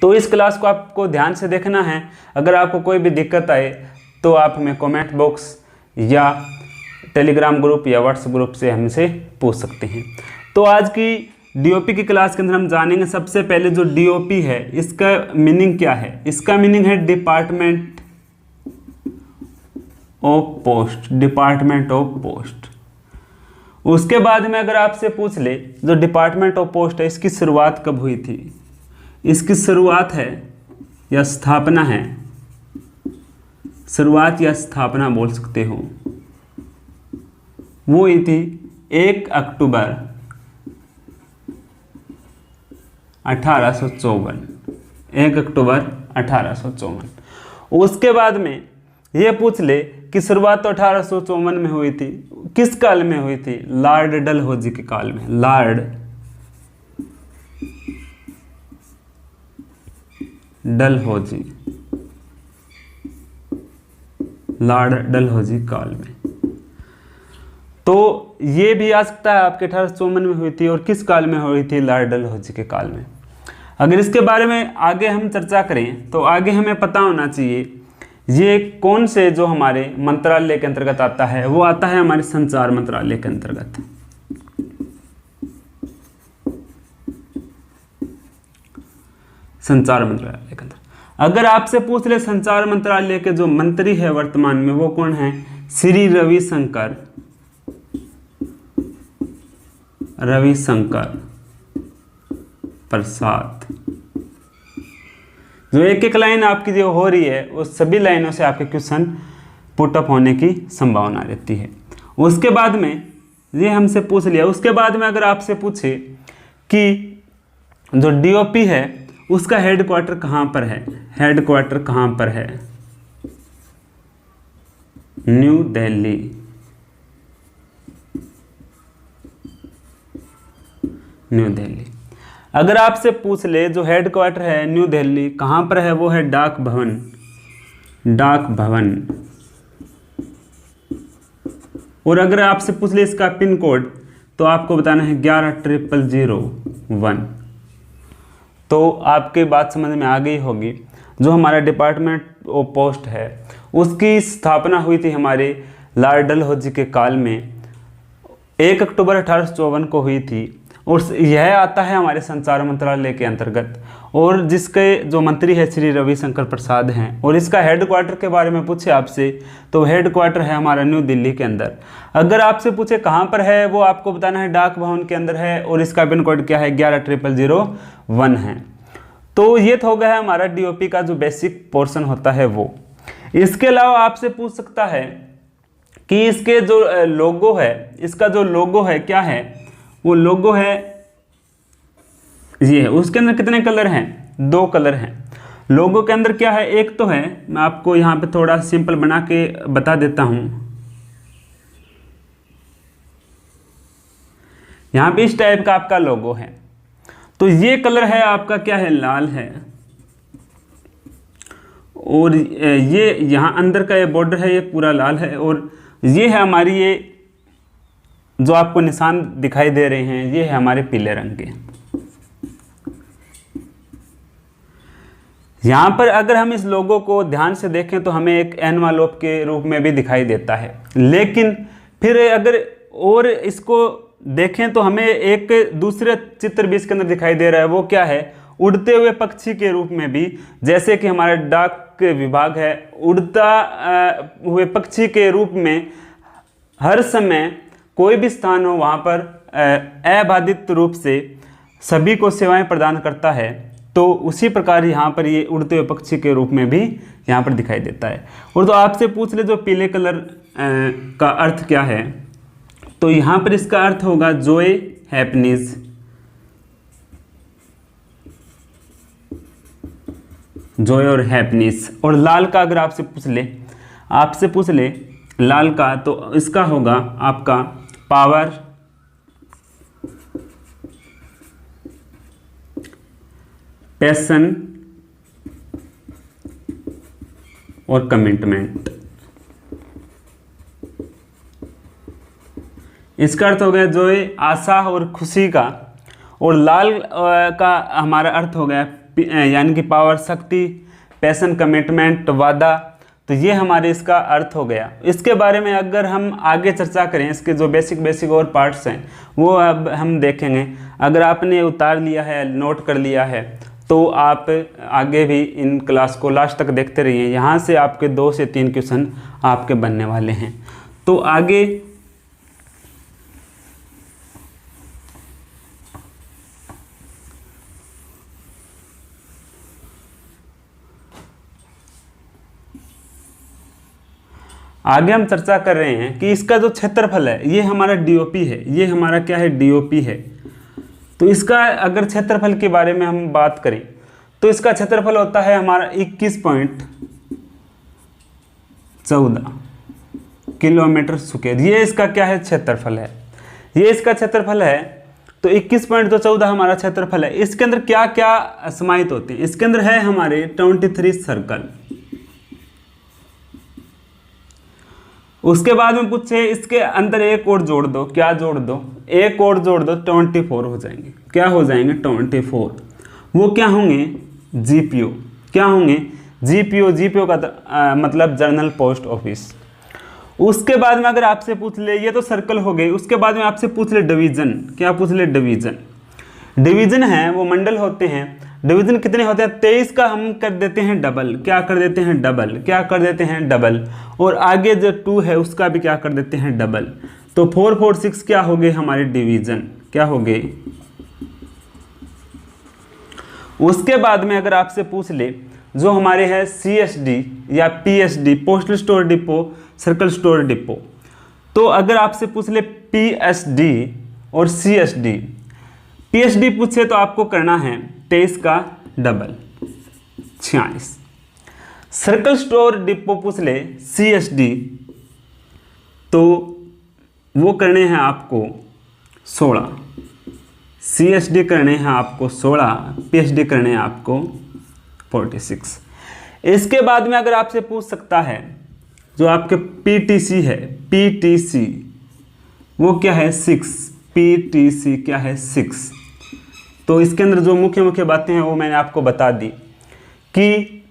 तो इस क्लास को आपको ध्यान से देखना है। अगर आपको कोई भी दिक्कत आए तो आप हमें कमेंट बॉक्स या टेलीग्राम ग्रुप या व्हाट्सएप ग्रुप से हमसे पूछ सकते हैं। तो आज की डीओपी की क्लास के अंदर हम जानेंगे सबसे पहले जो डीओपी है इसका मीनिंग क्या है। इसका मीनिंग है department of post, department of post. उसके बाद में अगर आपसे पूछ ले जो डिपार्टमेंट ऑफ पोस्ट है इसकी शुरुआत कब हुई थी, इसकी शुरुआत है या स्थापना है, शुरुआत या स्थापना बोल सकते हो, वो हुई थी 1 अक्टूबर 1854, 1 अक्टूबर 1854। उसके बाद में ये पूछ ले कि शुरुआत तो 1854 में हुई थी, किस काल में हुई थी, लॉर्ड डलहौजी के काल में, लॉर्ड डलहौजी, लॉर्ड डलहौजी काल में। तो ये भी आ सकता है आपके 1854 में हुई थी और किस काल में हुई थी, लॉर्ड डलहौजी के काल में। अगर इसके बारे में आगे हम चर्चा करें तो आगे हमें पता होना चाहिए ये कौन से जो हमारे मंत्रालय के अंतर्गत आता है, वो आता है हमारे संचार मंत्रालय के अंतर्गत। संचार मंत्रालय के अंदर अगर आपसे पूछ ले संचार मंत्रालय के जो मंत्री है वर्तमान में वो कौन है, श्री रविशंकर प्रसाद। जो एक एक लाइन आपकी जो हो रही है उस सभी लाइनों से आपके क्वेश्चन पुटअप होने की संभावना रहती है। उसके बाद में ये हमसे पूछ लिया, उसके बाद में अगर आपसे पूछे कि जो डीओपी है उसका हेडक्वार्टर कहाँ पर है, हेडक्वार्टर कहाँ पर है, न्यू दिल्ली, न्यू दिल्ली। अगर आपसे पूछ ले जो हेडक्वार्टर है न्यू दिल्ली कहाँ पर है, वो है डाक भवन, डाक भवन। और अगर आपसे पूछ ले इसका पिन कोड तो आपको बताना है 11,001। तो आपकी बात समझ में आ गई होगी। जो हमारा डिपार्टमेंट ऑफ पोस्ट है उसकी स्थापना हुई थी हमारे लॉर्ड डलहौजी के काल में, 1 अक्टूबर 1854 को हुई थी। और यह आता है हमारे संचार मंत्रालय के अंतर्गत और जिसके जो मंत्री है श्री रविशंकर प्रसाद हैं। और इसका हेडक्वार्टर के बारे में पूछे आपसे तो हेडक्वार्टर है हमारा न्यू दिल्ली के अंदर। अगर आपसे पूछे कहाँ पर है वो आपको बताना है डाक भवन के अंदर है और इसका पिन कोड क्या है 11,001 है। तो ये तो हो गया है हमारा डीओपी का जो बेसिक पोर्शन होता है वो। इसके अलावा आपसे पूछ सकता है कि इसके जो लोगो है, इसका जो लोगो है क्या है, वो लोगो है ये है। उसके अंदर कितने कलर हैं, 2 कलर हैं। लोगो के अंदर क्या है, एक तो है, मैं आपको यहाँ पे थोड़ा सिंपल बना के बता देता हूँ। यहाँ पे इस टाइप का आपका लोगो है। तो ये कलर है आपका क्या है, लाल है। और ये यहाँ अंदर का ये बॉर्डर है ये पूरा लाल है। और ये है हमारी ये जो आपको निशान दिखाई दे रहे हैं ये है हमारे पीले रंग के। यहाँ पर अगर हम इस लोगो को ध्यान से देखें तो हमें एक एनवलप के रूप में भी दिखाई देता है। लेकिन फिर अगर और इसको देखें तो हमें एक दूसरे चित्र भी इसके अंदर दिखाई दे रहा है। वो क्या है, उड़ते हुए पक्षी के रूप में भी। जैसे कि हमारा डाक विभाग है, उड़ता हुए पक्षी के रूप में हर समय कोई भी स्थान हो वहाँ पर अबाधित रूप से सभी को सेवाएं प्रदान करता है। तो उसी प्रकार यहाँ पर ये उड़ते हुए पक्षी के रूप में भी यहाँ पर दिखाई देता है। और तो आपसे पूछ ले जो पीले कलर का अर्थ क्या है, तो यहाँ पर इसका अर्थ होगा जॉय हैप्पीनेस, जॉय और हैप्पीनेस। और लाल का अगर आपसे पूछ ले लाल का, तो इसका होगा आपका पावर, पैशन और कमिटमेंट। इसका अर्थ हो गया जॉय, आशा और खुशी का। और लाल का हमारा अर्थ हो गया यानी कि पावर, शक्ति, पैशन, कमिटमेंट, वादा। तो ये हमारे इसका अर्थ हो गया। इसके बारे में अगर हम आगे चर्चा करें, इसके जो बेसिक और पार्ट्स हैं वो अब हम देखेंगे। अगर आपने उतार लिया है, नोट कर लिया है, तो आप आगे भी इन क्लास को लास्ट तक देखते रहिए। यहाँ से आपके 2 से 3 क्वेश्चन आपके बनने वाले हैं। तो आगे हम चर्चा कर रहे हैं कि इसका जो क्षेत्रफल है, ये हमारा डीओपी है, ये हमारा क्या है, डीओपी है। तो इसका अगर क्षेत्रफल के बारे में हम बात करें तो इसका क्षेत्रफल होता है हमारा 21.14 किलोमीटर स्क्वायर। ये इसका क्या है, क्षेत्रफल है, ये इसका क्षेत्रफल है। तो 21.14 हमारा क्षेत्रफल है। इसके अंदर क्या क्या समाहित होते हैं, इसके अंदर है हमारे 23 सर्कल। उसके बाद में पूछे इसके अंदर एक और जोड़ दो, क्या जोड़ दो, एक और जोड़ दो, 24 हो जाएंगे। क्या हो जाएंगे, 24। वो क्या होंगे, जीपीओ। क्या होंगे, जीपीओ। जीपीओ का मतलब जर्नल पोस्ट ऑफिस। उसके बाद में अगर आपसे पूछ ले, ये तो सर्कल हो गए, उसके बाद में आपसे पूछ ले डिवीजन। क्या पूछ ले, डिवीजन। डिवीजन है वो मंडल होते हैं। डिवीजन कितने होते हैं, 23 का हम कर देते हैं डबल। क्या कर देते हैं, डबल। क्या कर देते हैं, डबल। और आगे जो 2 है उसका भी क्या कर देते हैं, डबल। तो 4, 4, 6 क्या हो गए हमारे डिवीजन, क्या हो गए। उसके बाद में अगर आपसे पूछ ले जो हमारे है सीएसडी या PSD, postal store depot, circle store depot. तो अगर आपसे पूछ ले पीएसडी और सीएसडी, पीएसडी पूछे तो आपको करना है 23 का डबल, 46। सर्कल स्टोर डिपो पूछ ले सीएसडी, तो वो करने हैं आपको 16। सीएसडी करने हैं आपको 16, पीएसडी करने हैं आपको 46। इसके बाद में अगर आपसे पूछ सकता है जो आपके पीटीसी है, पीटीसी वो क्या है, 6। पीटीसी क्या है, 6। तो इसके अंदर जो मुख्य बातें हैं वो मैंने आपको बता दी कि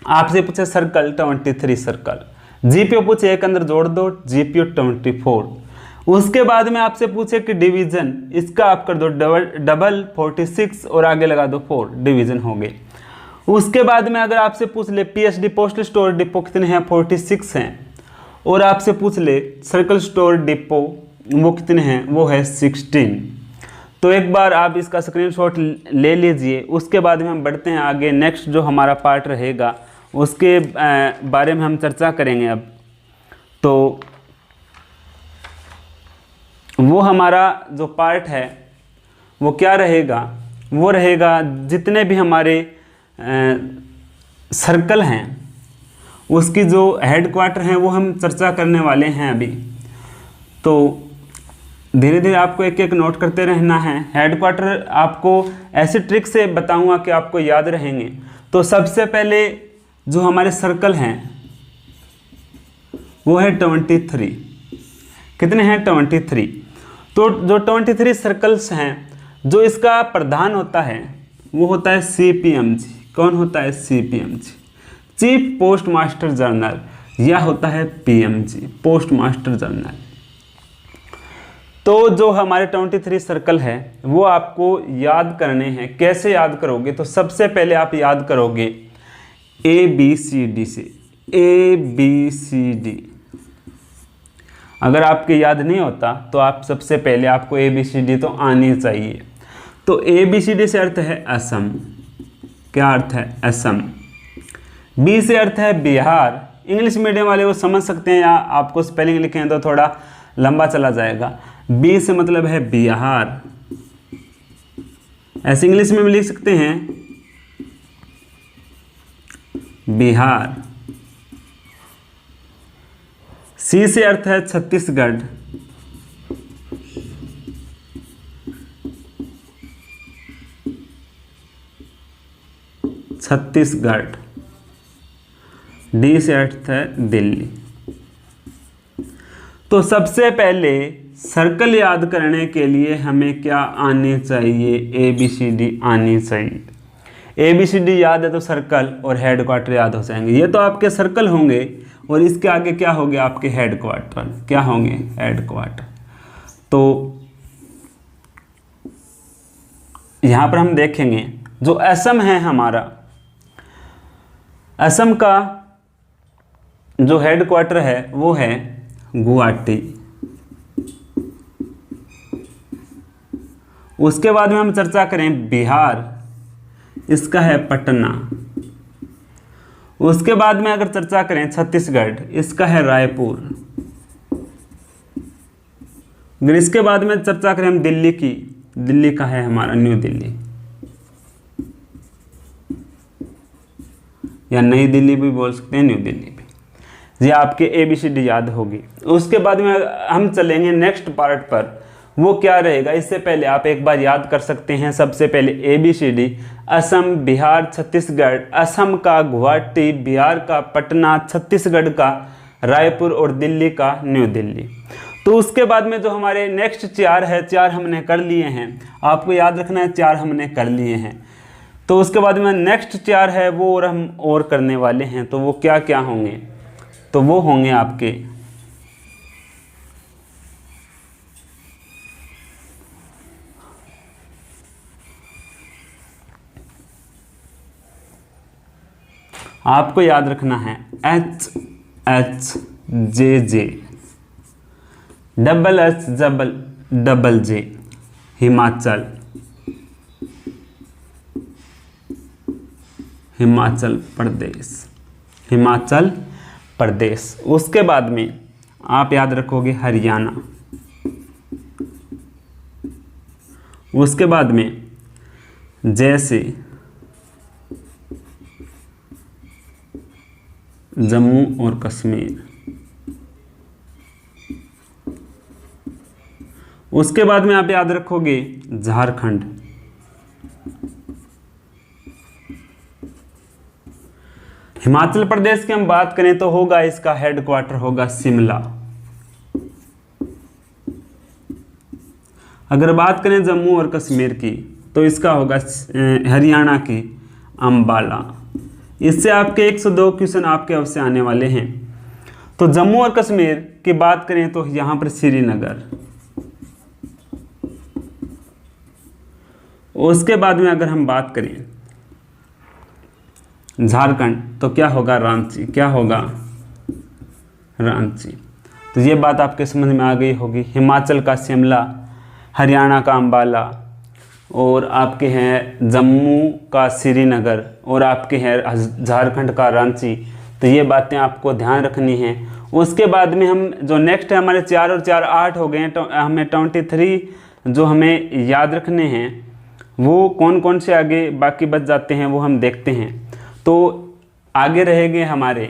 आपसे पूछे सर्कल 23 सर्कल, जीपीओ पूछे एक अंदर जोड़ दो, जीपीओ 24। उसके बाद में आपसे पूछे कि डिवीजन, इसका आप कर दो डबल 46 और आगे लगा दो 4, डिवीजन हो गए। उसके बाद में अगर आपसे पूछ ले पीएसडी पोस्टल स्टोर डिपो कितने हैं, 46 हैं। और आपसे पूछ ले सर्कल स्टोर डिपो वो कितने हैं, वो है 16। तो एक बार आप इसका स्क्रीनशॉट ले लीजिए। उसके बाद में हम बढ़ते हैं आगे। नेक्स्ट जो हमारा पार्ट रहेगा उसके बारे में हम चर्चा करेंगे अब। तो वो हमारा जो पार्ट है वो क्या रहेगा, वो रहेगा जितने भी हमारे सर्कल हैं उसकी जो हेडक्वार्टर हैं वो हम चर्चा करने वाले हैं अभी। तो धीरे धीरे आपको एक एक नोट करते रहना है। हेडक्वार्टर आपको ऐसे ट्रिक से बताऊंगा कि आपको याद रहेंगे। तो सबसे पहले जो हमारे सर्कल हैं वो है 23। कितने हैं, 23। तो जो 23 सर्कल्स हैं, जो इसका प्रधान होता है वो होता है सीपीएमजी। कौन होता है, सीपीएमजी, चीफ पोस्ट मास्टर जनरल, या होता है पीएमजी, पोस्ट मास्टर जनरल। तो जो हमारे 23 सर्कल है वो आपको याद करने हैं। कैसे याद करोगे, तो सबसे पहले आप याद करोगे ABCD से, ABCD। अगर आपके याद नहीं होता तो आप सबसे पहले आपको ABCD तो आनी चाहिए। तो ABCD से अर्थ है असम। क्या अर्थ है, असम। B से अर्थ है बिहार। इंग्लिश मीडियम वाले वो समझ सकते हैं, या आपको स्पेलिंग लिखें तो थोड़ा लंबा चला जाएगा। B से मतलब है बिहार, ऐसे इंग्लिश में भी लिख सकते हैं बिहार। C से अर्थ है छत्तीसगढ़। छत्तीसगढ़। D से अर्थ है दिल्ली। तो सबसे पहले सर्कल याद करने के लिए हमें क्या आनी चाहिए, ABCD आनी चाहिए। ABCD याद है तो सर्कल और हेडक्वार्टर याद हो जाएंगे। ये तो आपके सर्कल होंगे और इसके आगे क्या हो गया आपके हेडक्वार्टर, क्या होंगे हेडक्वार्टर। तो यहाँ पर हम देखेंगे जो असम है हमारा, असम का जो हेडक्वार्टर है वो है गुवाहाटी। उसके बाद में हम चर्चा करें बिहार, इसका है पटना। उसके बाद में अगर चर्चा करें छत्तीसगढ़, इसका है रायपुर। अगर इसके बाद में चर्चा करें हम दिल्ली की, दिल्ली का है हमारा न्यू दिल्ली या नई दिल्ली भी बोल सकते हैं, न्यू दिल्ली भी। ये आपके ABCD याद होगी। उसके बाद में हम चलेंगे नेक्स्ट पार्ट पर, वो क्या रहेगा। इससे पहले आप एक बार याद कर सकते हैं। सबसे पहले ABCD, असम, बिहार, छत्तीसगढ़। असम का गुवाहाटी, बिहार का पटना, छत्तीसगढ़ का रायपुर और दिल्ली का न्यू दिल्ली। तो उसके बाद में जो हमारे नेक्स्ट 4 है, 4 हमने कर लिए हैं, आपको याद रखना है 4 हमने कर लिए हैं। तो उसके बाद में नेक्स्ट 4 है वो और हम और करने वाले हैं। तो वो क्या क्या होंगे, तो वो होंगे आपके आपको याद रखना है HHJJ, HHJJ हिमाचल, हिमाचल प्रदेश, हिमाचल प्रदेश। उसके बाद में आप याद रखोगे हरियाणा। उसके बाद में जैसे जम्मू और कश्मीर। उसके बाद में आप याद रखोगे झारखंड। हिमाचल प्रदेश की हम बात करें तो होगा इसका हेडक्वार्टर होगा शिमला। अगर बात करें जम्मू और कश्मीर की तो इसका होगा हरियाणा की अंबाला। इससे आपके 102 क्वेश्चन आपके अवश्य आने वाले हैं। तो जम्मू और कश्मीर की बात करें तो यहाँ पर श्रीनगर। उसके बाद में अगर हम बात करें झारखंड तो क्या होगा रांची, क्या होगा रांची। तो ये बात आपके समझ में आ गई होगी। हिमाचल का शिमला, हरियाणा का अंबाला और आपके हैं जम्मू का श्रीनगर और आपके हैं झारखंड का रांची। तो ये बातें आपको ध्यान रखनी है। उसके बाद में हम जो नेक्स्ट है हमारे 4 और 4 8 हो गए हैं। तो हमें 23 जो हमें याद रखने हैं वो कौन कौन से आगे बाकी बच जाते हैं वो हम देखते हैं। तो आगे रहेंगे हमारे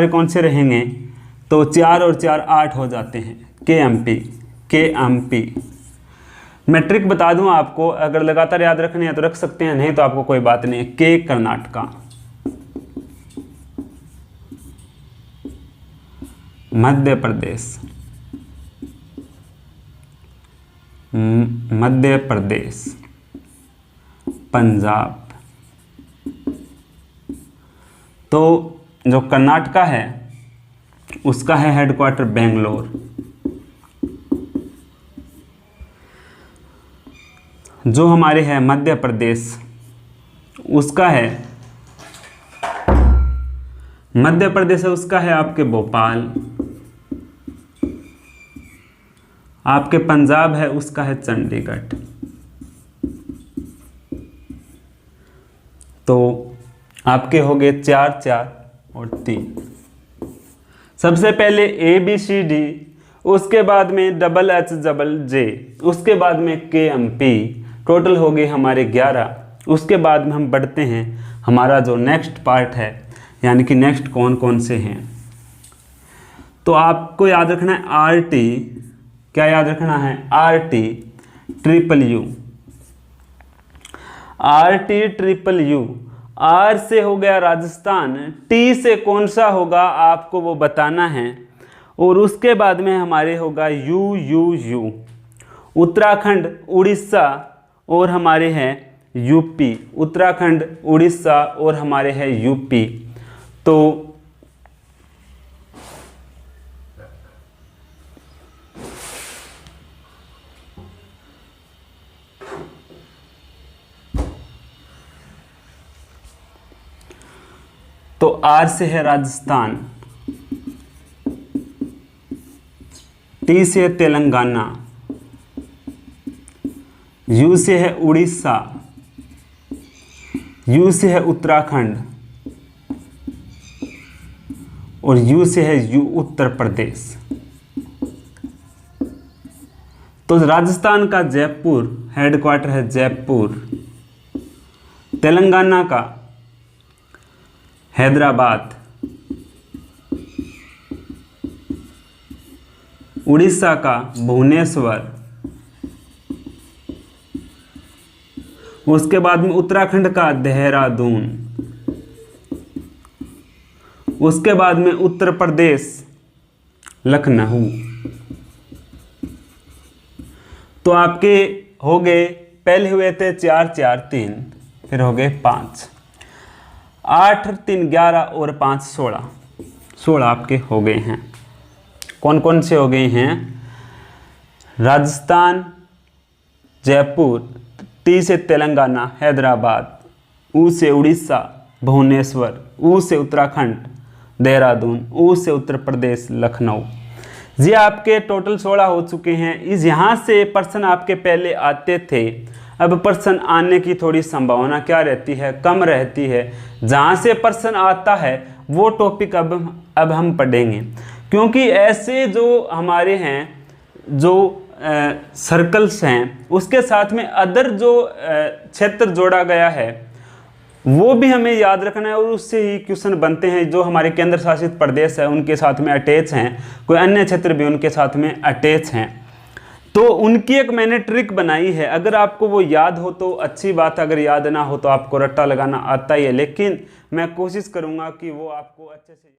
कौन से रहेंगे, तो 4 और 4 8 हो जाते हैं। KMP मैट्रिक बता दूं आपको, अगर लगातार याद रखने हैं तो रख सकते हैं, नहीं तो आपको कोई बात नहीं। के कर्नाटका, मध्य प्रदेश, पंजाब। तो जो कर्नाटका है उसका है हेडक्वार्टर बेंगलोर। जो हमारे है मध्य प्रदेश उसका है उसका है आपके भोपाल। आपके पंजाब है उसका है चंडीगढ़। तो आपके हो गए 4 4 और 3। सबसे पहले ABCD, उसके बाद में HHJ, उसके बाद में KMP। टोटल हो गए हमारे 11। उसके बाद में हम बढ़ते हैं हमारा जो नेक्स्ट पार्ट है, यानी कि नेक्स्ट कौन कौन से हैं। तो आपको याद रखना है RT, क्या याद रखना है RTUU। RTUU। R से हो गया राजस्थान, T से कौन सा होगा आपको वो बताना है। और उसके बाद में हमारे होगा UUU। उत्तराखंड, उड़ीसा और हमारे हैं यूपी। उत्तराखंड, उड़ीसा और हमारे हैं यूपी। तो आर से है राजस्थान, टी से है तेलंगाना, यू से है उड़ीसा, यू से है उत्तराखंड और यू से है उत्तर प्रदेश। तो राजस्थान का जयपुर हेडक्वार्टर है जयपुर, तेलंगाना का हैदराबाद, उड़ीसा का भुवनेश्वर, उसके बाद में उत्तराखंड का देहरादून, उसके बाद में उत्तर प्रदेश लखनऊ। तो आपके हो गए, पहले हुए थे 4 4 3, फिर हो गए 5, 8 3 11 और 5 16, 16 आपके हो गए हैं। कौन कौन से हो गए हैं? राजस्थान, जयपुर, टी से तेलंगाना हैदराबाद, ऊ से उड़ीसा भुवनेश्वर, ऊ से उत्तराखंड देहरादून, ऊ से उत्तर प्रदेश लखनऊ। ये आपके टोटल 16 हो चुके हैं। इस यहाँ से प्रश्न आपके पहले आते थे, अब प्रश्न आने की थोड़ी संभावना क्या रहती है? कम रहती है। जहाँ से प्रश्न आता है वो टॉपिक अब हम पढ़ेंगे, क्योंकि ऐसे जो हमारे हैं जो सर्कल्स हैं उसके साथ में अदर जो क्षेत्र जोड़ा गया है वो भी हमें याद रखना है और उससे ही क्वेश्चन बनते हैं। जो हमारे केंद्र शासित प्रदेश है उनके साथ में अटैच हैं, कोई अन्य क्षेत्र भी उनके साथ में अटैच हैं, तो उनकी एक मैंने ट्रिक बनाई है। अगर आपको वो याद हो तो अच्छी बात, अगर याद ना हो तो आपको रट्टा लगाना आता ही है, लेकिन मैं कोशिश करूँगा कि वो आपको अच्छे से